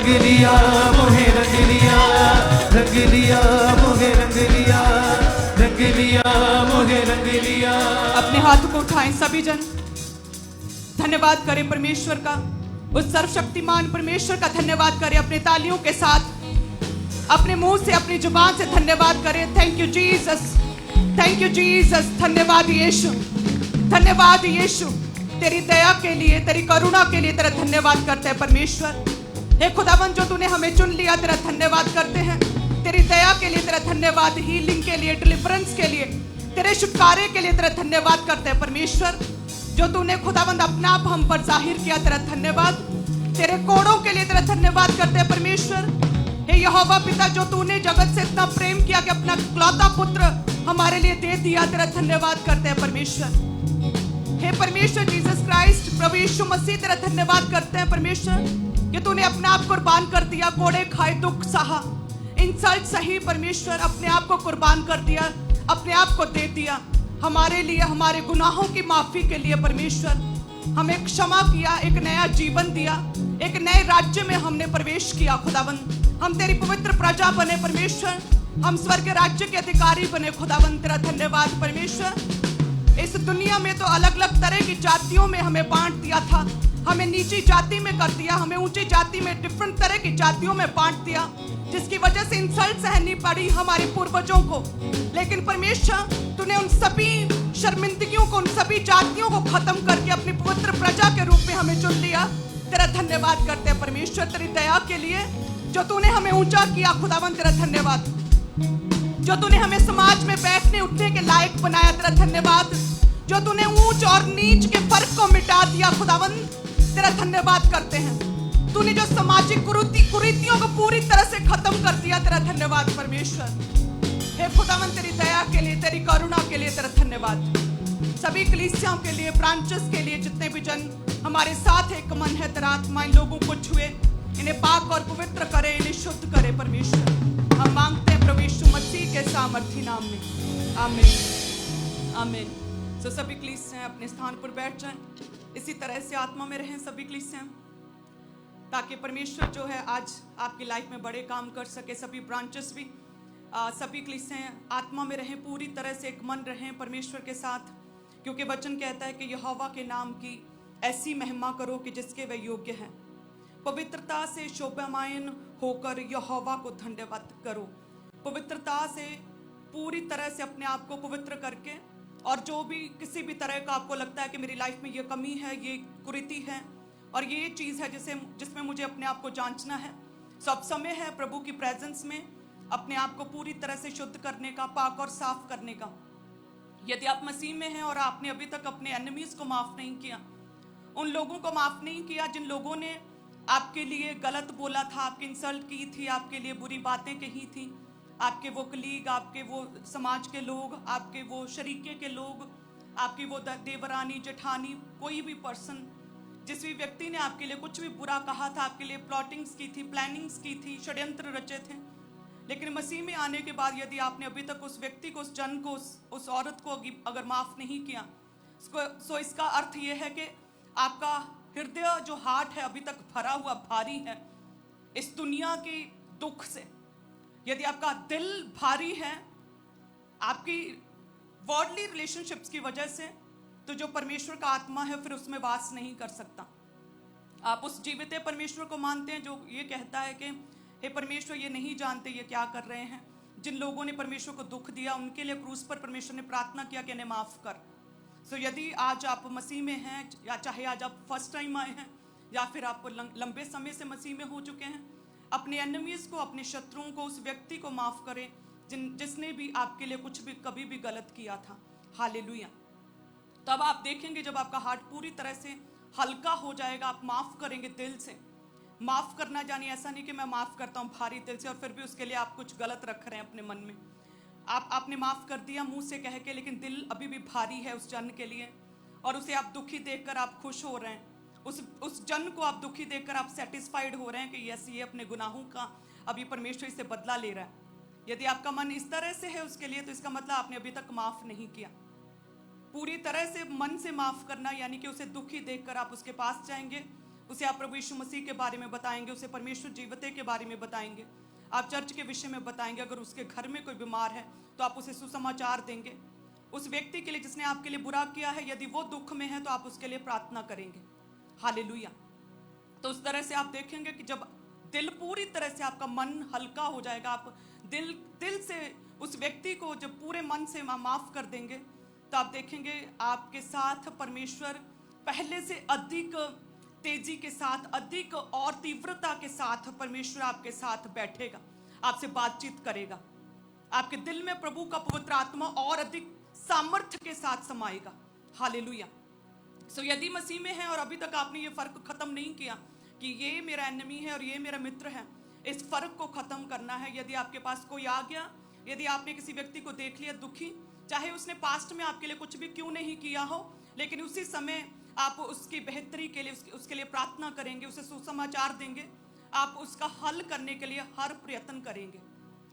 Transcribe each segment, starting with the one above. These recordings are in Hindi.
रंग लिया, मोहे रंग लिया, रंग लिया, मोहे रंग लिया, रंग लिया, मोहे रंग लिया। अपने हाथों को उठाएं सभी जन, धन्यवाद करें परमेश्वर का, उस सर्वशक्तिमान परमेश्वर का धन्यवाद करें अपने तालियों के साथ, अपने मुंह से, अपनी जुबान से धन्यवाद करें। Thank you Jesus, thank you Jesus, धन्यवाद यीशु, धन्यवाद यीशु, तेरी दया के लिए, तेरी करुणा के लिए तेरा धन्यवाद करते हैं परमेश्वर। हे खुदावन, जो तूने हमें चुन लिया, तेरा धन्यवाद करते हैं। तेरी दया के लिए तेरा धन्यवाद, हीलिंग के लिए, डिलीवरेंस के लिए, तेरे छुटकारे के लिए तेरा धन्यवाद करते हैं परमेश्वर। जो तूने खुदावंद अपना आप हम पर जाहिर किया, तेरा धन्यवाद। तेरे कोड़ों के लिए तेरा धन्यवाद करते हैं परमेश्वर। हे यहोवा पिता, जो तूने जगत से इतना प्रेम किया कि अपना इकलौता पुत्र हमारे लिए दे दिया, तेरा धन्यवाद करते हैं परमेश्वर। हे परमेश्वर जीसस क्राइस्ट, प्रभु यीशु मसीह, तेरा धन्यवाद करते हैं परमेश्वर कि तूने अपना आप कुर्बान कर दिया, कोड़े खाए, दुख सहा, इंसल्ट सही परमेश्वर, अपने आप को कुर्बान कर दिया, अपने आप को दे दिया हमारे लिए, हमारे गुनाहों की माफी के लिए परमेश्वर। हमें क्षमा किया, एक नया जीवन दिया, एक नए राज्य में हमने प्रवेश किया खुदावंद। हम तेरी पवित्र प्रजा बने परमेश्वर, हम स्वर्ग राज्य के अधिकारी बने खुदावंद, तेरा धन्यवाद परमेश्वर। इस दुनिया में तो अलग अलग तरह की जातियों में हमें बांट दिया था, हमें नीची जाति में कर दिया, हमें ऊंची जाति में, डिफरेंट तरह की जातियों में बांट दिया, जिसकी वजह से इंसल्ट सहनी पड़ी हमारे पूर्वजों को। लेकिन परमेश्वर, तूने उन सभी शर्मिंदगियों को, उन सभी जातियों को खत्म करके अपनी पवित्र प्रजा के रूप में हमें चुन लिया। तेरा धन्यवाद करते हैं परमेश्वर, तेरी दया के लिए, जो तूने हमें ऊंचा किया खुदावंद, तेरा धन्यवाद। जो तूने हमें समाज में बैठने उठने के लायक बनाया, तेरा धन्यवाद। जो तूने ऊंच और नीच के फर्क को मिटा दिया खुदावंद, तेरा धन्यवाद करते हैं। तूने जो सामाजिक कुरीतियों को पूरी तरह से खत्म कर दिया, तेरा धन्यवाद परमेश्वर। हे खुदावंद, तेरी दया के लिए, तेरी करुणा के लिए तेरा धन्यवाद। सभी कलीसियाओं के लिए, ब्रांचेस के लिए, जितने भी जन हमारे साथ एक मन है, तेरा आत्मा इन लोगों को छुए, इन्हें पाक और पवित्र करे, इन्हें शुद्ध करे परमेश्वर। हम मांगते हैं प्रभु यीशु मसीह के सामर्थी नाम में, आमीन, आमीन। तो सभी कलीसियां अपने स्थान पर बैठ जाएं, इसी तरह से आत्मा में रहें सभी कलीसियां, ताकि परमेश्वर जो है आज आपकी लाइफ में बड़े काम कर सके। सभी ब्रांचेस भी, सभी कलीसियां आत्मा में रहें, पूरी तरह से एक मन रहें परमेश्वर के साथ, क्योंकि वचन कहता है कि यहोवा के नाम की ऐसी महिमा करो कि जिसके वे योग्य हैं। पवित्रता से शोभायमान होकर यहोवा को धन्यवाद करो। पवित्रता से पूरी तरह से अपने आप को पवित्र करके, और जो भी किसी भी तरह का आपको लगता है कि मेरी लाइफ में ये कमी है, ये कुरीति है और ये चीज़ है जिसमें मुझे अपने आप को जांचना है, सो अब समय है प्रभु की प्रेजेंस में अपने आप को पूरी तरह से शुद्ध करने का, पाक और साफ करने का। यदि आप मसीह में हैं और आपने अभी तक अपने एनिमीज को माफ नहीं किया, उन लोगों को माफ नहीं किया जिन लोगों ने आपके लिए गलत बोला था, आपकी इंसल्ट की थी, आपके लिए बुरी बातें कही थी, आपके वो कलीग, आपके वो समाज के लोग, आपके वो शरीके के लोग, आपकी वो देवरानी, जेठानी, कोई भी पर्सन, जिस भी व्यक्ति ने आपके लिए कुछ भी बुरा कहा था, आपके लिए प्लॉटिंग्स की थी, प्लानिंग्स की थी, षड्यंत्र रचे थे, लेकिन मसीह में आने के बाद यदि आपने अभी तक उस व्यक्ति को, उस जन को, उस औरत को अगर माफ नहीं किया, सो इसका अर्थ ये है कि आपका हृदय जो हार्ट है अभी तक भरा हुआ भारी है इस दुनिया के दुख से। यदि आपका दिल भारी है आपकी वर्ल्डली रिलेशनशिप्स की वजह से, तो जो परमेश्वर का आत्मा है फिर उसमें वास नहीं कर सकता। आप उस जीवित परमेश्वर को मानते हैं जो ये कहता है कि हे परमेश्वर, ये नहीं जानते ये क्या कर रहे हैं। जिन लोगों ने परमेश्वर को दुख दिया उनके लिए क्रूस पर परमेश्वर ने प्रार्थना किया कि इन्हें माफ कर। सो यदि आज आप मसीह में हैं, या चाहे आज आप फर्स्ट टाइम आए हैं या फिर आप लंबे समय से मसीह में हो चुके हैं, अपने एनिमीज को, अपने शत्रुओं को, उस व्यक्ति को माफ करें जिसने भी आपके लिए कुछ भी कभी भी गलत किया था। हालेलुया। तब आप देखेंगे जब आपका हार्ट पूरी तरह से हल्का हो जाएगा, आप माफ करेंगे दिल से। माफ करना जानिए ऐसा नहीं कि मैं माफ करता हूँ भारी दिल से और फिर भी उसके लिए आप कुछ गलत रख रहे हैं अपने मन में। आपने माफ कर दिया मुंह से कह के, लेकिन दिल अभी भी भारी है उस जन के लिए, और उसे आप दुखी देखकर आप खुश हो रहे हैं। उस जन को आप दुखी देखकर आप सेटिस्फाइड हो रहे हैं कि यस, ये अपने गुनाहों का अभी परमेश्वर से बदला ले रहा है। यदि आपका मन इस तरह से है उसके लिए, तो इसका मतलब आपने अभी तक माफ नहीं किया। पूरी तरह से मन से माफ करना यानी कि उसे दुखी देखकर आप उसके पास जाएंगे, उसे आप प्रभु यीशु मसीह के बारे में बताएंगे, उसे परमेश्वर जीवते के बारे में बताएंगे, आप चर्च के विषय में बताएंगे। अगर उसके घर में कोई बीमार है तो आप उसे सुसमाचार देंगे। उस व्यक्ति के लिए जिसने आपके लिए बुरा किया है, यदि वो दुख में है तो आप उसके लिए प्रार्थना करेंगे। हालेलुया। तो उस तरह से आप देखेंगे कि जब दिल पूरी तरह से आपका मन हल्का हो जाएगा, आप दिल से उस व्यक्ति को जब पूरे मन से माफ कर देंगे, तो आप देखेंगे आपके साथ परमेश्वर पहले से अधिक तेजी के साथ, अधिक और तीव्रता के साथ परमेश्वर आपके साथ बैठेगा, आपसे बातचीत करेगा। आपके दिल में प्रभु का पवित्र आत्मा और अधिक सामर्थ्य के साथ समाएगा। हालेलुया। सो यदि मसीह में है और अभी तक आपने ये फर्क खत्म नहीं किया कि ये मेरा एनिमी है और ये मेरा मित्र है, इस फर्क को खत्म करना है। यदि आपके पास कोई आ गया, यदि आपने किसी व्यक्ति को देख लिया दुखी, चाहे उसने पास्ट में आपके लिए कुछ भी क्यों नहीं किया हो, लेकिन उसी समय आप उसकी बेहतरी के लिए उसके लिए प्रार्थना करेंगे, उसे सुसमाचार देंगे, आप उसका हल करने के लिए हर प्रयत्न करेंगे।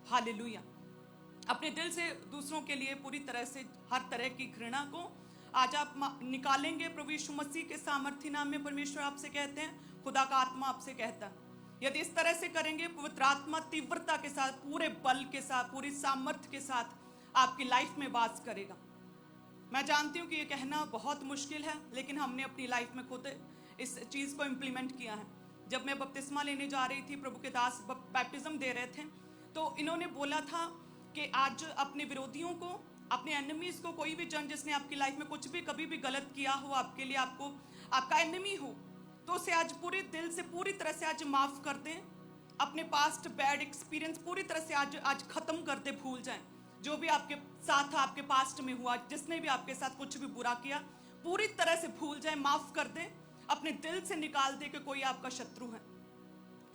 हालेलुया। अपने दिल से दूसरों के लिए पूरी तरह से हर तरह की घृणा को आज आप निकालेंगे। प्रभु यीशु मसीह के सामर्थ्य नाम में परमेश्वर आपसे कहते हैं, खुदा का आत्मा आपसे कहता है, यदि इस तरह से करेंगे, पवित्र आत्मा तीव्रता के साथ, पूरे बल के साथ, पूरी सामर्थ्य के साथ आपकी लाइफ में वास करेगा। मैं जानती हूँ कि ये कहना बहुत मुश्किल है, लेकिन हमने अपनी लाइफ में खुद इस चीज़ को इम्प्लीमेंट किया है। जब मैं बपतिस्मा लेने जा रही थी, प्रभु के दास बैप्टिज्म दे रहे थे, तो इन्होंने बोला था कि आज अपने विरोधियों को, अपने एनिमीज को, कोई भी जन जिसने आपकी लाइफ में कुछ भी कभी भी गलत किया हो, आपके लिए, आपको आपका एनिमी हो, तो उसे आज पूरे दिल से, पूरी तरह से आज माफ कर दें। अपने पास्ट बैड एक्सपीरियंस पूरी तरह से आज खत्म कर दे, भूल जाएं। जो भी आपके साथ आपके पास्ट में हुआ, जिसने भी आपके साथ कुछ भी बुरा किया, पूरी तरह से भूल जाएं, माफ कर दें, अपने दिल से निकाल दे कि कोई आपका शत्रु है।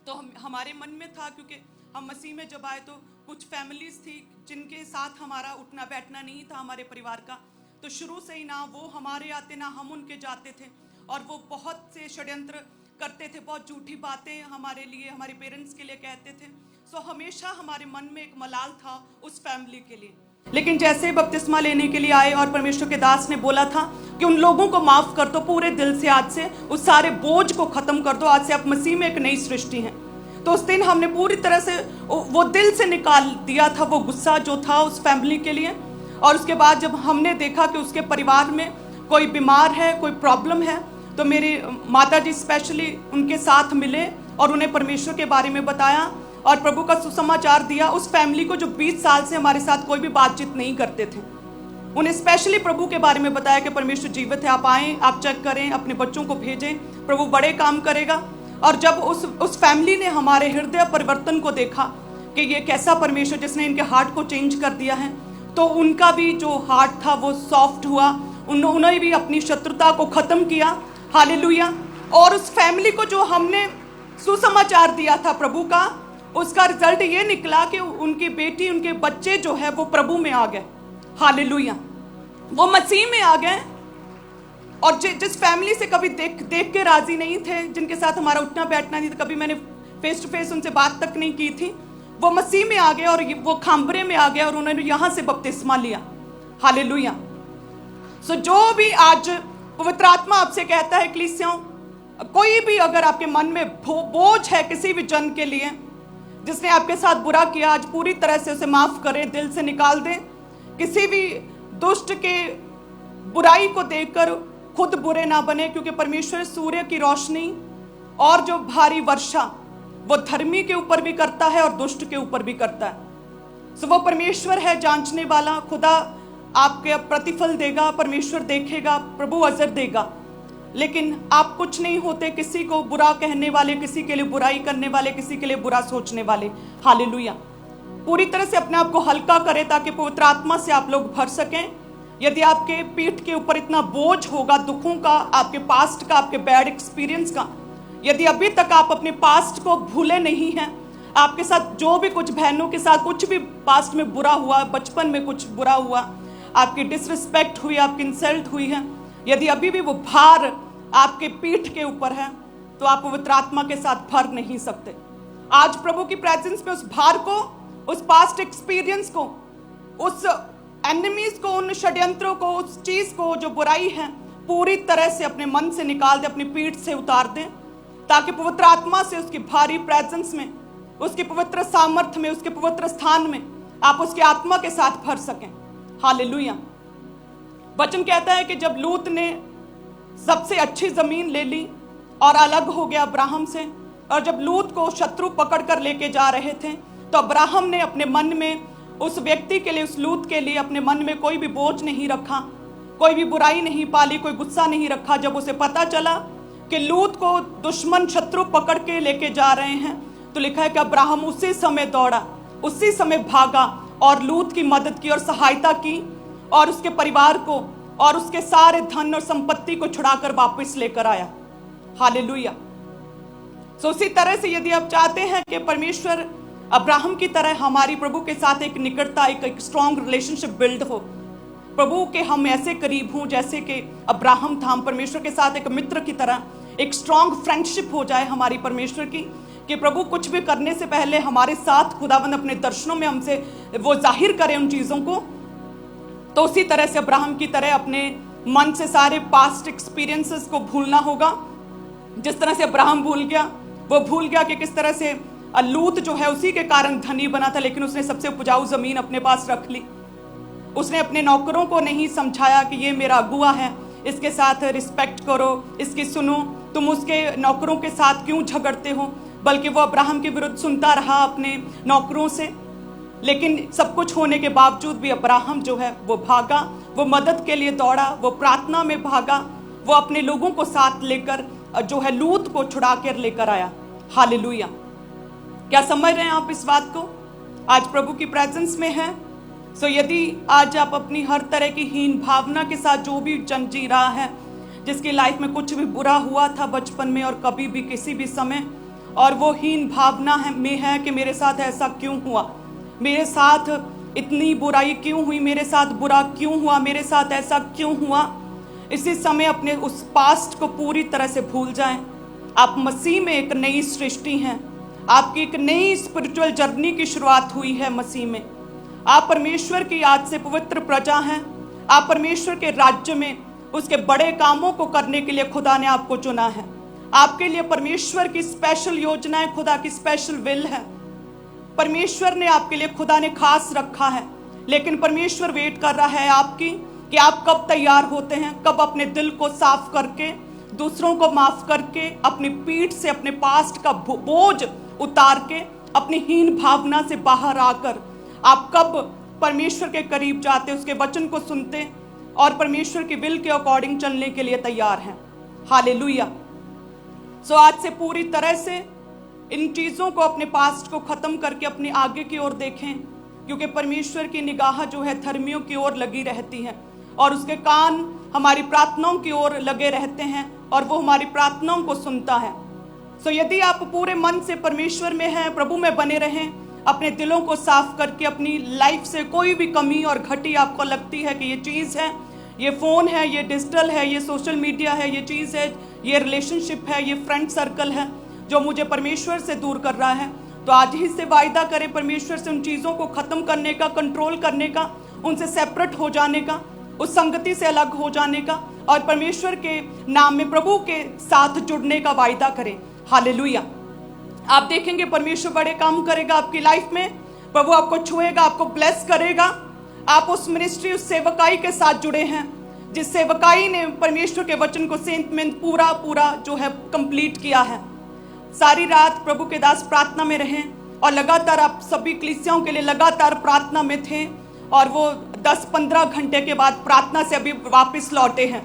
तो हमारे मन में था, क्योंकि हम मसीह में जब आए तो कुछ फैमिलीज थी जिनके साथ हमारा उठना बैठना नहीं था हमारे परिवार का, तो शुरू से ही ना वो हमारे आते ना हम उनके जाते थे, और वो बहुत से षड्यंत्र करते थे, बहुत झूठी बातें हमारे लिए, हमारे पेरेंट्स के लिए कहते थे। सो हमेशा हमारे मन में एक मलाल था उस फैमिली के लिए। लेकिन जैसे बपतिस्मा लेने के लिए आए और परमेश्वर के दास ने बोला था कि उन लोगों को माफ कर दो पूरे दिल से, आज से उस सारे बोझ को खत्म कर दो, आज से आप मसीह में एक नई सृष्टि हैं। तो उस दिन हमने पूरी तरह से वो दिल से निकाल दिया था वो गुस्सा जो था उस फैमिली के लिए। और उसके बाद जब हमने देखा कि उसके परिवार में कोई बीमार है, कोई प्रॉब्लम है, तो मेरी माता जी स्पेशली उनके साथ मिले और उन्हें परमेश्वर के बारे में बताया और प्रभु का सुसमाचार दिया। उस फैमिली को जो 20 साल से हमारे साथ कोई भी बातचीत नहीं करते थे, उन्हें स्पेशली प्रभु के बारे में बताया कि परमेश्वर जीवित है, आप आएँ, आप चेक करें, अपने बच्चों को भेजें, प्रभु बड़े काम करेगा। और जब उस फैमिली ने हमारे हृदय परिवर्तन को देखा कि ये कैसा परमेश्वर जिसने इनके हार्ट को चेंज कर दिया है, तो उनका भी जो हार्ट था वो सॉफ्ट हुआ, उन्होंने भी अपनी शत्रुता को खत्म किया। हालेलुया। और उस फैमिली को जो हमने सुसमाचार दिया था प्रभु का, उसका रिजल्ट ये निकला कि उनकी बेटी, उनके बच्चे जो है वो प्रभु में आ गए। हालेलुया। वो मसीह में आ गए। और जिस फैमिली से कभी देख के राजी नहीं थे, जिनके साथ हमारा उठना बैठना नहीं था, कभी मैंने फेस टू फेस उनसे बात तक नहीं की थी, वो मसीह में आ गए और वो खांबरे में आ गए और उन्होंने यहाँ से बपतिस्मा लिया। हालेलुया। सो जो भी आज पवित्र आत्मा आपसे कहता है कलीसियाओं, कोई भी अगर आपके मन में बोझ है किसी भी जन के लिए जिसने आपके साथ बुरा किया, आज पूरी तरह से उसे माफ करें, दिल से निकाल दें। किसी भी दुष्ट के बुराई को देखकर खुद बुरे ना बने, क्योंकि परमेश्वर सूर्य की रोशनी और जो भारी वर्षा वो धर्मी के ऊपर भी करता है और दुष्ट के ऊपर भी करता है। सो वो परमेश्वर है जांचने वाला। खुदा आपके प्रतिफल देगा, परमेश्वर देखेगा, प्रभु अजर देगा। लेकिन आप कुछ नहीं होते किसी को बुरा कहने वाले, किसी के लिए बुराई करने वाले, किसी के लिए बुरा सोचने वाले। हालेलुया। पूरी तरह से अपने आप को हल्का करें ताकि पवित्र आत्मा से आप लोग भर सकें। यदि आपके पीठ के ऊपर इतना बोझ होगा दुखों का, आपके पास्ट का, आपके बैड एक्सपीरियंस का, यदि अभी तक आप अपने पास्ट को भूले नहीं हैं, आपके साथ जो भी कुछ बहनों के साथ कुछ भी पास्ट में बुरा हुआ, बचपन में कुछ बुरा हुआ, आपकी डिसरिस्पेक्ट हुई, आपकी इंसल्ट हुई है, यदि अभी भी वो भार आपके पीठ के ऊपर है, तो आप पवित्र आत्मा के साथ भर नहीं सकते। आज प्रभु की प्रेजेंस में उस भार को, उस पास्ट एक्सपीरियंस को, उस एनिमीज को, उन षड्यंत्रों को, उस चीज को जो बुराई है, पूरी तरह से अपने मन से निकाल दे, अपनी पीठ से उतार दें। ताकि पवित्र आत्मा से उसकी भारी प्रेजेंस में, उसकी पवित्र सामर्थ्य में, उसके पवित्र स्थान में आप उसकी आत्मा के साथ भर सकें। हालेलुया। वचन कहता है कि जब लूत ने सबसे अच्छी जमीन ले ली और अलग हो गया अब्राहम से, और जब लूत को शत्रु पकड़ कर लेके जा रहे थे, तो अब्राहम ने अपने मन में उस व्यक्ति के लिए, उस लूत के लिए अपने मन में कोई भी बोझ नहीं रखा, कोई भी बुराई नहीं पाली, कोई गुस्सा नहीं रखा। जब उसे पता चला कि लूत को दुश्मन शत्रु पकड़ के लेके जा रहे हैं, तो लिखा है कि अब्राहम उसी समय दौड़ा, उसी समय भागा और लूत की मदद की और सहायता की, और उसके परिवार को और उसके सारे धन और संपत्ति को छुड़ाकर वापस लेकर आया। हालेलुया। सो उसी तरह से यदि आप चाहते हैं कि परमेश्वर अब्राहम की तरह हमारी प्रभु के साथ एक निकटता, एक स्ट्रॉन्ग रिलेशनशिप बिल्ड हो, प्रभु के हम ऐसे करीब हों जैसे कि अब्राहम था, हम परमेश्वर के साथ एक मित्र की तरह एक स्ट्रॉन्ग फ्रेंडशिप हो जाए हमारी परमेश्वर की, कि प्रभु कुछ भी करने से पहले हमारे साथ खुदावंद अपने दर्शनों में हमसे वो जाहिर करे उन चीज़ों को। तो उसी तरह से अब्राहम की तरह अपने मन से सारे पास्ट एक्सपीरियंसेस को भूलना होगा। जिस तरह से अब्राहम भूल गया, वो भूल गया कि किस तरह से लूत जो है उसी के कारण धनी बना था, लेकिन उसने सबसे उपजाऊ जमीन अपने पास रख ली। उसने अपने नौकरों को नहीं समझाया कि ये मेरा अगुआ है, इसके साथ रिस्पेक्ट करो, इसकी सुनो, तुम उसके नौकरों के साथ क्यों झगड़ते हो, बल्कि वो अब्राहम के विरुद्ध सुनता रहा अपने नौकरों से। लेकिन सब कुछ होने के बावजूद भी अब्राहम जो है वो भागा, वो मदद के लिए दौड़ा, वो प्रार्थना में भागा, वो अपने लोगों को साथ लेकर जो है लूत को छुड़ा कर लेकर आया। हालेलुया। क्या समझ रहे हैं आप इस बात को? आज प्रभु की प्रेजेंस में है। सो यदि आज आप अपनी हर तरह की हीन भावना के साथ जो भी जन जी रहा है, जिसकी लाइफ में कुछ भी बुरा हुआ था बचपन में और कभी भी किसी भी समय, और वो हीन भावना में है कि मेरे साथ ऐसा क्यों हुआ, मेरे साथ इतनी बुराई क्यों हुई, मेरे साथ बुरा क्यों हुआ, मेरे साथ ऐसा क्यों हुआ, इसी समय अपने उस पास्ट को पूरी तरह से भूल जाएं। आप मसीह में एक नई सृष्टि हैं, आपकी एक नई स्पिरिचुअल जर्नी की शुरुआत हुई है मसीह में। आप परमेश्वर की याद से पवित्र प्रजा हैं। आप परमेश्वर के राज्य में उसके बड़े कामों को करने के लिए खुदा ने आपको चुना है। आपके लिए परमेश्वर की स्पेशल योजनाएं, खुदा की स्पेशल विल है। परमेश्वर ने आपके लिए, खुदा ने खास रखा है, लेकिन परमेश्वर वेट कर रहा है आपकी कि आप कब तैयार होते हैं, कब अपने दिल को साफ करके, दूसरों को माफ करके, अपनी पीठ से अपने पास्ट का बोझ उतार के, अपनी हीन भावना से बाहर आकर आप कब परमेश्वर के करीब जाते, उसके वचन को सुनते और परमेश्वर की विल के अकॉर्डिंग चलने के लिए तैयार हैं। हालेलुया। सो आज से पूरी तरह से इन चीज़ों को, अपने पास्ट को ख़त्म करके अपने आगे की ओर देखें, क्योंकि परमेश्वर की निगाह जो है धर्मियों की ओर लगी रहती है और उसके कान हमारी प्रार्थनाओं की ओर लगे रहते हैं और वो हमारी प्रार्थनाओं को सुनता है। सो यदि आप पूरे मन से परमेश्वर में हैं, प्रभु में बने रहें, अपने दिलों को साफ करके अपनी लाइफ से कोई भी कमी और घटी आपको लगती है कि ये चीज़ है, ये फ़ोन है, ये डिजिटल है, ये सोशल मीडिया है, ये चीज़ है, ये रिलेशनशिप है, ये फ्रेंड सर्कल है जो मुझे परमेश्वर से दूर कर रहा है, तो आज ही से वायदा करें परमेश्वर से उन चीज़ों को ख़त्म करने का, कंट्रोल करने का, उनसे सेपरेट हो जाने का, उस संगति से अलग हो जाने का और परमेश्वर के नाम में प्रभु के साथ जुड़ने का वायदा करें। हालेलुया। आप देखेंगे परमेश्वर बड़े काम करेगा आपकी लाइफ में। प्रभु आपको छुएगा, आपको ब्लेस करेगा। आप उस मिनिस्ट्री, उस सेवकाई के साथ जुड़े हैं जिस सेवकाई ने परमेश्वर के वचन को सेंत में पूरा जो है कंप्लीट किया है। सारी रात प्रभु के दास प्रार्थना में रहें और लगातार आप सभी कलीसियाओं के लिए लगातार प्रार्थना में थे और वो 10-15 घंटे के बाद प्रार्थना से अभी वापस लौटे हैं।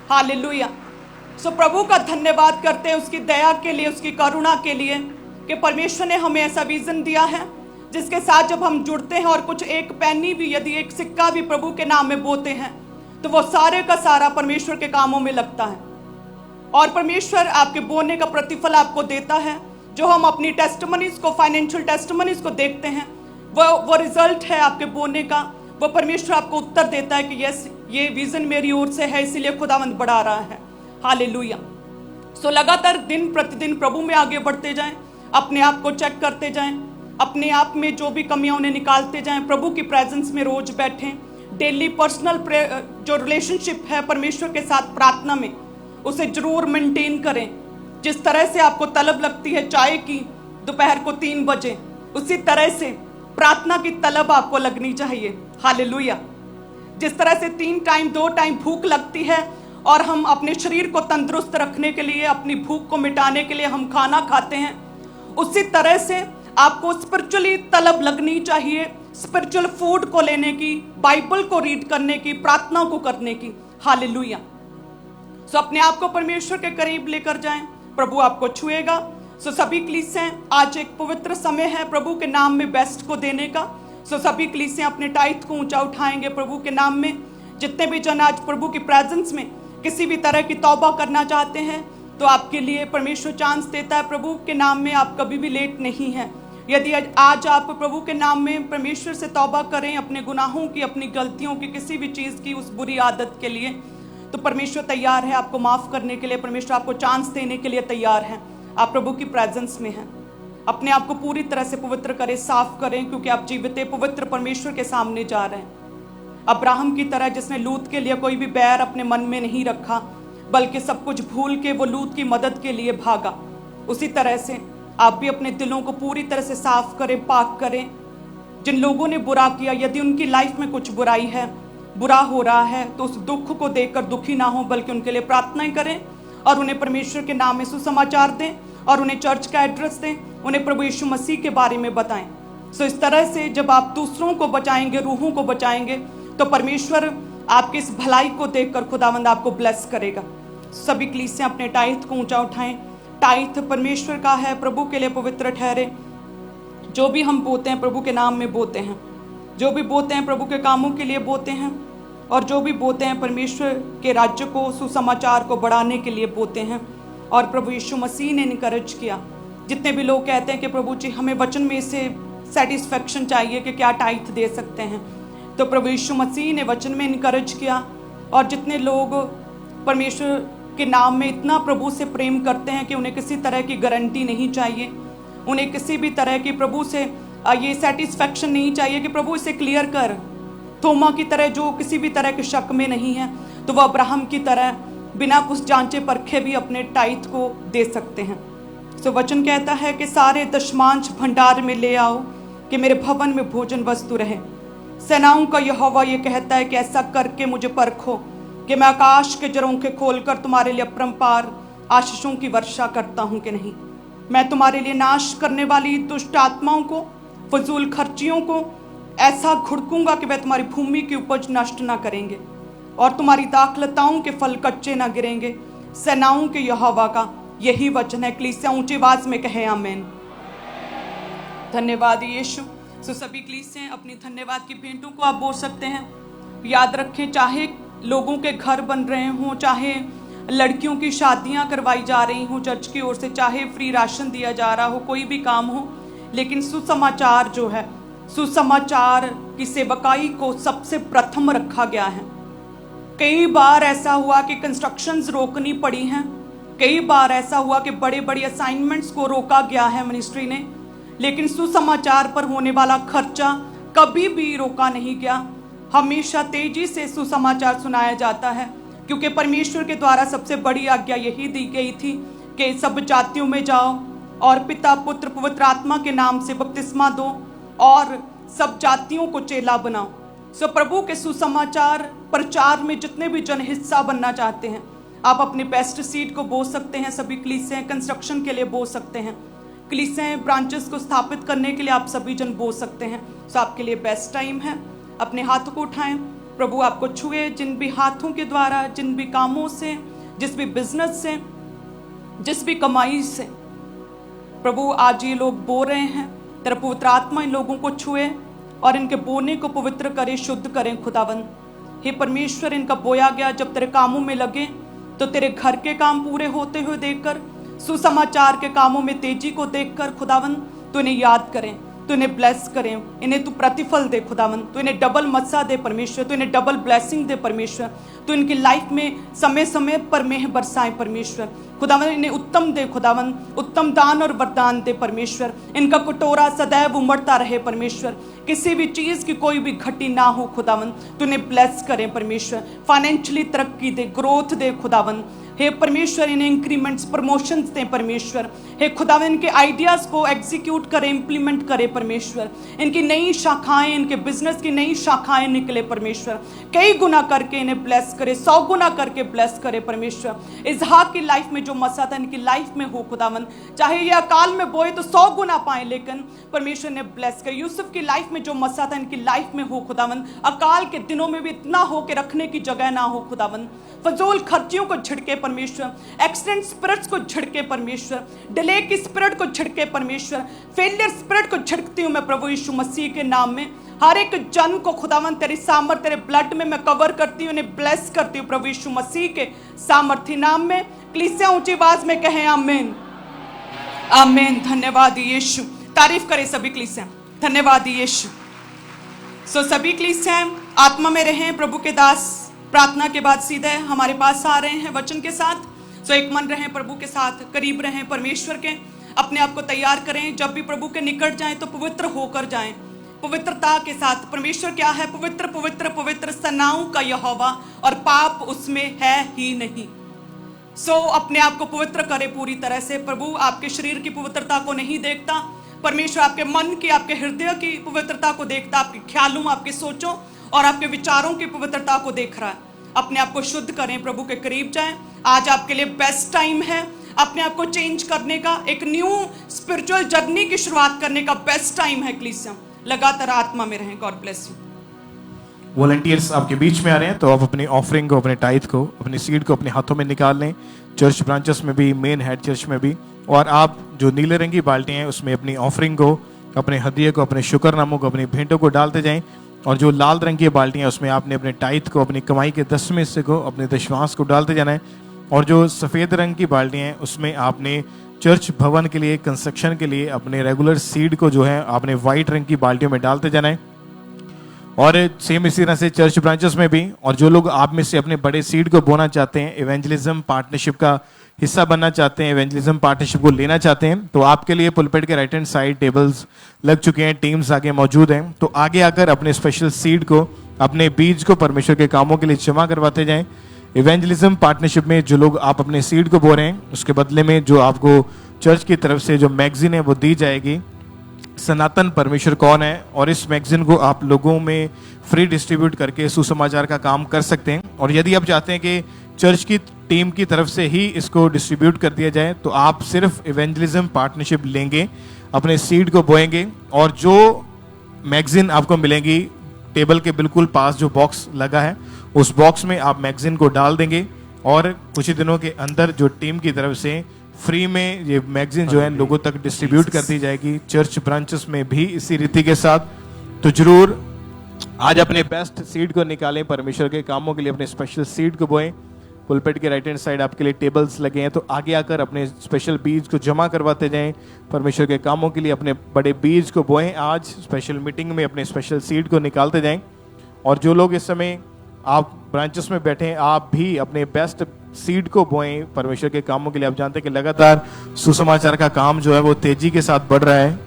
हालेलुया। सो प्रभु का धन्यवाद करते हैं उसकी दया के लिए, उसकी करुणा के लिए कि परमेश्वर ने हमें ऐसा विजन दिया है जिसके साथ जब हम जुड़ते हैं और कुछ एक पैनी भी, यदि एक सिक्का भी प्रभु के नाम में बोते हैं तो वो सारे का सारा परमेश्वर के कामों में लगता है और परमेश्वर आपके बोने का प्रतिफल आपको देता है। जो हम अपनी टेस्टिमनीज को, फाइनेंशियल टेस्टिमनीज को देखते हैं, वो रिजल्ट है आपके बोने का। वो परमेश्वर आपको उत्तर देता है कि यस, ये विजन मेरी ओर से है, इसीलिए खुदावंद बढ़ा रहा है। हालेलुया। सो लगातार दिन प्रतिदिन प्रभु में आगे बढ़ते जाएं, अपने आप को चेक करते जाएं, अपने आप में जो भी कमियां उन्हें निकालते जाएं, प्रभु की प्रेजेंस में रोज बैठें। डेली पर्सनल जो रिलेशनशिप है परमेश्वर के साथ प्रार्थना में, उसे जरूर मेंटेन करें। जिस तरह से आपको तलब लगती है चाय की दोपहर को 3 बजे, उसी तरह से प्रार्थना की तलब आपको लगनी चाहिए। हालेलुया। जिस तरह से 3 टाइम 2 टाइम भूख लगती है और हम अपने शरीर को तंदुरुस्त रखने के लिए, अपनी भूख को मिटाने के लिए हम खाना खाते हैं, उसी तरह से आपको स्पिरिचुअली तलब लगनी चाहिए, स्पिरिचुअल फूड को लेने की, बाइबल को रीड करने की, प्रार्थना को करने की। हालेलुया। सो अपने आप को परमेश्वर के करीब लेकर जाएं, प्रभु आपको छुएगा। सो सभी कलीसियां, आज एक पवित्र समय है प्रभु के नाम में बेस्ट को देने का। सो सभी कलीसियां अपने टाइट को ऊंचा उठाएंगे प्रभु के नाम में। जितने भी जन आज प्रभु की प्रेजेंस में किसी भी तरह की तौबा करना चाहते हैं, तो आपके लिए परमेश्वर चांस देता है। प्रभु के नाम में आप कभी भी लेट नहीं है। यदि आज आप प्रभु के नाम में परमेश्वर से तौबा करें, अपने गुनाहों की, अपनी गलतियों की, किसी भी चीज़ की, उस बुरी आदत के लिए, तो परमेश्वर तैयार है आपको माफ़ करने के लिए। परमेश्वर आपको चांस देने के लिए तैयार है। आप प्रभु की प्रेजेंस में हैं। अपने आप को पूरी तरह से पवित्र करें, साफ करें, क्योंकि आप जीवित पवित्र परमेश्वर के सामने जा रहे हैं। अब्राहम की तरह, जिसने लूत के लिए कोई भी बैर अपने मन में नहीं रखा, बल्कि सब कुछ भूल के वो लूत की मदद के लिए भागा, उसी तरह से आप भी अपने दिलों को पूरी तरह से साफ करें, पाक करें। जिन लोगों ने बुरा किया, यदि उनकी लाइफ में कुछ बुराई है, बुरा हो रहा है, तो उस दुख को देखकर दुखी ना हो, बल्कि उनके लिए प्रार्थनाएं करें और उन्हें परमेश्वर के नाम में सुसमाचार दें और उन्हें चर्च का एड्रेस दें, उन्हें प्रभु यीशु मसीह के बारे में बताएं। सो इस तरह से जब आप दूसरों को बचाएंगे, रूहों को बचाएंगे, तो परमेश्वर आपकी इस भलाई को देखकर खुदावंद आपको ब्लेस करेगा। सभी कलीसियां अपने टाइथ को ऊंचा उठाएं। टाइथ परमेश्वर का है, प्रभु के लिए पवित्र ठहरे। जो भी हम बोते हैं प्रभु के नाम में बोते हैं, जो भी बोते हैं प्रभु के कामों के लिए बोते हैं, और जो भी बोते हैं परमेश्वर के राज्य को, सुसमाचार को बढ़ाने के लिए बोते हैं। और प्रभु यीशु मसीह ने इनकरेज किया। जितने भी लोग कहते हैं कि प्रभु जी हमें वचन में से सेटिस्फेक्शन चाहिए कि क्या टाइथ दे सकते हैं, तो प्रभु यीशु मसीह ने वचन में इनकरेज किया। और जितने लोग परमेश्वर के नाम में इतना प्रभु से प्रेम करते हैं कि उन्हें किसी तरह की गारंटी नहीं चाहिए, उन्हें किसी भी तरह की प्रभु से ये सेटिस्फेक्शन नहीं चाहिए कि प्रभु इसे क्लियर कर, थोमा की तरह जो किसी भी तरह के शक में नहीं है, तो वह अब्राहम की तरह बिना कुछ जांचे परखे भी अपने टाइथ को दे सकते हैं। सो वचन कहता है कि सारे दशमांश भंडार में ले आओ कि मेरे भवन में भोजन वस्तु रहे। सेनाओं का यहोवा ये कहता है कि ऐसा करके मुझे परखो कि मैं आकाश के झरोखे खोलकर तुम्हारे लिए अपरंपार आशीषों की वर्षा करता हूं कि नहीं। मैं तुम्हारे लिए नाश करने वाली दुष्ट आत्माओं को, फजूल खर्चियों को ऐसा घुड़कूंगा कि वह तुम्हारी भूमि की उपज नष्ट ना करेंगे और तुम्हारी दाखलताओं के फल कच्चे ना गिरेंगे। सेनाओं के यहोवा का यही वचन है। कलीसिया ऊंची आवाज में कहे आमीन। धन्यवाद यीशु। सो सभी कलीसियां अपनी धन्यवाद की भेंटों को आप बोल सकते हैं। याद रखें, चाहे लोगों के घर बन रहे हों, चाहे लड़कियों की शादियां करवाई जा रही हों चर्च की ओर से, चाहे फ्री राशन दिया जा रहा हो, कोई भी काम हो, लेकिन सुसमाचार जो है, सुसमाचार की सेवकाई को सबसे प्रथम रखा गया है। कई बार ऐसा हुआ कि कंस्ट्रक्शंस रोकनी पड़ी हैं, कई बार ऐसा हुआ कि बड़े बड़े असाइनमेंट्स को रोका गया है मिनिस्ट्री ने, लेकिन सुसमाचार पर होने वाला खर्चा कभी भी रोका नहीं गया। हमेशा तेजी से सुसमाचार सुनाया जाता है, क्योंकि परमेश्वर के द्वारा सबसे बड़ी आज्ञा यही दी गई थी कि सब जातियों में जाओ और पिता पुत्र पवित्र आत्मा के नाम से बपतिस्मा दो और सब जातियों को चेला बनाओ। सो प्रभु के सुसमाचार प्रचार में जितने भी जन हिस्सा बनना चाहते हैं, आप अपने बेस्ट सीट को बो सकते हैं। सभी कलीसियां कंस्ट्रक्शन के लिए बो सकते हैं, कलीसियां ब्रांचेस को स्थापित करने के लिए आप सभी जन बो सकते हैं। सो आपके लिए बेस्ट टाइम है। अपने हाथों को उठाएं, प्रभु आपको छुए। जिन भी हाथों के द्वारा, जिन भी कामों से, जिस भी बिजनेस से, जिस भी कमाई से प्रभु आज ये लोग बो रहे हैं, तेरा पवित्र आत्मा इन लोगों को छुए और इनके बोने को पवित्र करे, शुद्ध करें खुदावंद। हे परमेश्वर, इनका बोया गया जब तेरे कामों में लगे तो तेरे घर के काम पूरे होते हुए देखकर, सुसमाचार के कामों में तेजी को देखकर खुदावंद तो इन्हें याद करें, तो इन्हें ब्लेस करें, इन्हें तू प्रतिफल दे खुदावंद, तो इन्हें डबल मत्सा दे परमेश्वर, तो इन्हें डबल ब्लेसिंग दे परमेश्वर, तो इनकी लाइफ में समय समय पर मेह बरसाए परमेश्वर खुदावंद, इन्हें उत्तम दे खुदावंद, उत्तम दान और वरदान दे परमेश्वर। इनका कटोरा सदैव उमड़ता रहे परमेश्वर, किसी भी चीज़ की कोई भी घटी ना हो खुदावंद, तो इन्हें ब्लेस करें परमेश्वर। फाइनेंशियली तरक्की दे, ग्रोथ दे खुदावंद, हे परमेश्वर इन्हें इंक्रीमेंट्स प्रमोशंस दें परमेश्वर। हे खुदावन इनके आइडियाज़ को एग्जीक्यूट करें, इम्प्लीमेंट करें परमेश्वर। इनकी नई शाखाएं, इनके बिजनेस की नई शाखाएं निकले परमेश्वर। कई गुना करके इन्हें ब्लेस करे, 100 गुना करके ब्लेस करे परमेश्वर। इसहाक की लाइफ में जो मसा था इनकी लाइफ में हो खुदावन। चाहे ये अकाल में बोए तो 100 गुना पाए, लेकिन परमेश्वर ने ब्लेस करे। यूसुफ की लाइफ में जो मसा था इनकी लाइफ में हो खुदावन। अकाल के दिनों में भी इतना हो कि रखने की जगह ना हो खुदावन। फजूल खर्चियों को झिड़के परमेश्वर, एक्सीडेंट स्पिरिट्स को झिड़के परमेश्वर, डिले की स्पिरिट को झिड़के परमेश्वर, फेलियर स्पिरिट को झिड़कती हूँ मैं प्रभु यीशु मसीह के नाम में। हर एक जन को खुदावन तेरी सामर्थ, तेरे ब्लड में मैं कवर करती हूँ, उन्हें ब्लेस करती हूँ प्रभु यीशु मसीह के सामर्थी नाम में। कलीसिया ऊंची आवाज में कहें आमीन, आमीन। धन्यवाद यीशु, तारीफ करें सभी कलीसिया, धन्यवाद यीशु। सो सभी कलीसिया आत्मा में रहें। प्रभु के दास प्रार्थना के बाद सीधे हमारे पास आ रहे हैं वचन के साथ। सो एक मन रहें, प्रभु के साथ करीब रहें परमेश्वर के। अपने आप को तैयार करें, जब भी प्रभु के निकट जाएं तो पवित्र होकर जाएं, पवित्रता के साथ। परमेश्वर क्या है? पवित्र पवित्र पवित्र सनाओं का यहोवा, और पाप उसमें है ही नहीं। सो अपने आप को पवित्र करें पूरी तरह से। प्रभु आपके शरीर की पवित्रता को नहीं देखता, परमेश्वर आपके मन की, आपके हृदय की पवित्रता को देखता, आपके ख्यालों, आपके सोचों और आपके विचारों की पवित्रता को देख रहा है। अपने आप को शुद्ध करें, प्रभु के करीब जाएं। आज आपके लिए बेस्ट टाइम है अपने आप को चेंज करने का, एक न्यू स्पिरिचुअल जर्नी की शुरुआत करने का बेस्ट टाइम है। कलीसिया लगातार आत्मा में रहें। God bless you. वॉलंटियर्स आपके बीच में आ रहे हैं, तो आप अपनी ऑफरिंग को, अपने टाइथ को, अपनी सीड को अपने हाथों में निकाल लें। चर्च ब्रांचेस में भी, मेन हेड चर्च में भी। और आप जो नीले रंग की बाल्टी हैं उसमें अपनी ऑफरिंग को, अपने हदिये को, अपने शुक्रनामों को, अपनी भेंटों को डालते जाएं। और जो लाल रंग की बाल्टियां उसमें आपने अपने टाइथ को, अपनी कमाई के 10वें हिस्से को, अपने दशमांश को डालते जाना है। और जो सफ़ेद रंग की बाल्टियां हैं उसमें आपने चर्च भवन के लिए, कंस्ट्रक्शन के लिए अपने रेगुलर सीड को जो है आपने वाइट रंग की बाल्टियों में डालते जाना है। और सेम इसी तरह से चर्च ब्रांचेस में भी। और जो लोग आप में से अपने बड़े सीड को बोना चाहते हैं, इवेंजलिज्म पार्टनरशिप का हिस्सा बनना चाहते हैं, इवेंजलिज्म पार्टनरशिप को लेना चाहते हैं, तो आपके लिए पुलपिट के राइट हैंड साइड टेबल्स लग चुके हैं, टीम्स आगे मौजूद हैं। तो आगे आकर अपने स्पेशल सीड को, अपने बीज को परमेश्वर के कामों के लिए जमा करवाते जाएं। इवेंजलिज्म पार्टनरशिप में जो लोग आप अपने सीड को बो रहे हैं, उसके बदले में जो आपको चर्च की तरफ से जो मैगजीन है वो दी जाएगी, सनातन परमेश्वर कौन है। और इस मैगजीन को आप लोगों में फ्री डिस्ट्रीब्यूट करके सुसमाचार का काम कर सकते हैं। और यदि आप चाहते हैं कि चर्च की टीम की तरफ से ही इसको डिस्ट्रीब्यूट कर दिया जाए, तो आप सिर्फ इवेंजलिज्म पार्टनरशिप लेंगे, अपने सीड को बोएंगे, और जो मैगजीन आपको मिलेंगी टेबल के बिल्कुल पास जो बॉक्स लगा है, उस बॉक्स में आप मैगजीन को डाल देंगे। और कुछ ही दिनों के अंदर जो टीम की तरफ से फ्री में ये मैगजीन जो है लोगों तक डिस्ट्रीब्यूट कर दी जाएगी। चर्च ब्रांचेस में भी इसी रीति के साथ। तो जरूर आज अपने बेस्ट सीड को निकालें, परमेश्वर के कामों के लिए अपने स्पेशल सीड को बोएं। पुलपिट के राइट हैंड साइड आपके लिए टेबल्स लगे हैं, तो आगे आकर अपने स्पेशल बीज को जमा करवाते जाएं। परमेश्वर के कामों के लिए अपने बड़े बीज को बोएं। आज स्पेशल मीटिंग में अपने स्पेशल सीड को निकालते जाएं। और जो लोग इस समय आप ब्रांचेस में बैठे हैं, आप भी अपने बेस्ट सीड को बोएं परमेश्वर के कामों के लिए। आप जानते हैं कि लगातार सुसमाचार का काम जो है वो तेजी के साथ बढ़ रहा है,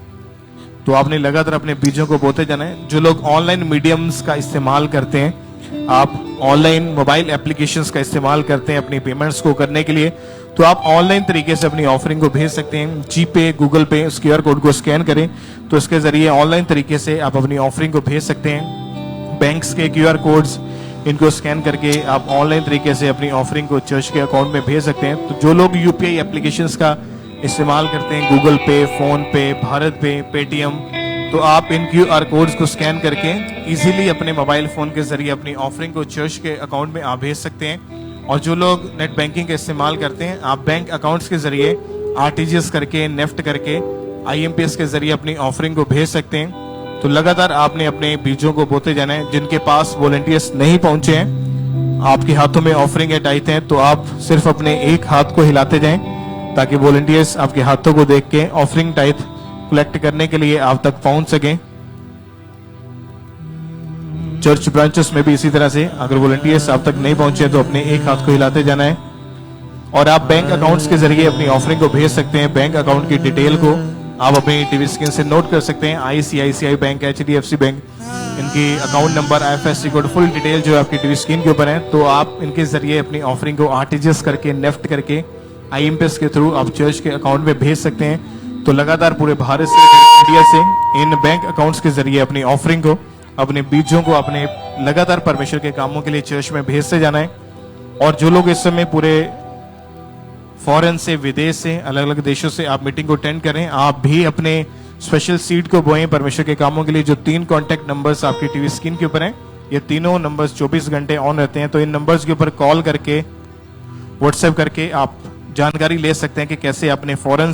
तो आपने लगातार अपने बीजों को बोते जाना है। जो लोग ऑनलाइन मीडियम्स का इस्तेमाल करते हैं, आप ऑनलाइन मोबाइल एप्लीकेशंस का इस्तेमाल करते हैं अपनी पेमेंट्स को करने के लिए, तो आप ऑनलाइन तरीके से अपनी ऑफरिंग को भेज सकते हैं। जीपे, गूगल पे, उस QR कोड को स्कैन करें तो इसके जरिए ऑनलाइन तरीके से आप अपनी ऑफरिंग को भेज सकते हैं। बैंक्स के QR कोड्स, इनको स्कैन करके आप ऑनलाइन तरीके से अपनी ऑफरिंग को चर्च के अकाउंट में भेज सकते हैं। तो जो लोग UPI एप्लीकेशंस का इस्तेमाल करते हैं, गूगल पे, फोन पे, भारत पे, पेटीएम, तो आप इन QR कोड्स को स्कैन करके इजीली अपने मोबाइल फोन के जरिए अपनी ऑफरिंग को चर्च के अकाउंट में आप भेज सकते हैं। और जो लोग नेट बैंकिंग का इस्तेमाल करते हैं, आप बैंक अकाउंट्स के जरिए RTGS करके, नेफ्ट करके, IMPS के जरिए अपनी ऑफरिंग को भेज सकते हैं। तो लगातार आपने अपने बीजों को बोते जाना है। जिनके पास वॉलंटियर्स नहीं पहुंचे हैं, आपके हाथों में ऑफरिंग या टाइथ हैं, तो आप सिर्फ अपने एक हाथ को हिलाते जाएं ताकि वॉलंटियर्स आपके हाथों को देख के ऑफरिंग टाइथ कलेक्ट करने के लिए आप तक पहुंच सकें। चर्च ब्रांचेस में भी इसी तरह से अगर वॉलंटियर्स आप तक नहीं पहुंचे तो अपने एक हाथ को हिलाते जाना है। और आप बैंक अकाउंट्स के जरिए अपनी ऑफरिंग को भेज सकते हैं। बैंक अकाउंट की डिटेल को आप अपनी टीवी स्क्रीन से नोट कर सकते हैं। आईसीआईसीआई बैंक, एचडीएफसी बैंक, इनकी account number, IFSC code, full detail जो है आपकी टीवी स्क्रीन के ऊपर है। तो आप इनके जरिए अपनी ऑफरिंग को आरटीजीएस करके, नेफ्ट करके, आईएमपीएस के थ्रू आप चर्च के अकाउंट में भेज सकते हैं। तो लगातार पूरे भारत से, इंडिया से इन बैंक अकाउंट्स के जरिए अपनी ऑफरिंग को, अपने बीजों को, अपने लगातार परमेश्वर के कामों के लिए चर्च में भेजते जाना है। और जो लोग इस समय पूरे फॉरेन से, विदेश से, अलग अलग देशों से आप मीटिंग को अटेंड करें, आप भी अपने स्पेशल सीड को बोएं परमेश्वर के कामों के लिए। जो 3 कॉन्टैक्ट नंबर्स आपकी टीवी स्क्रीन के ऊपर हैं, ये तीनों नंबर्स 24 घंटे ऑन रहते हैं। तो इन नंबर्स के ऊपर कॉल करके, व्हाट्सएप करके आप जानकारी ले सकते हैं कि कैसे अपने फॉरेन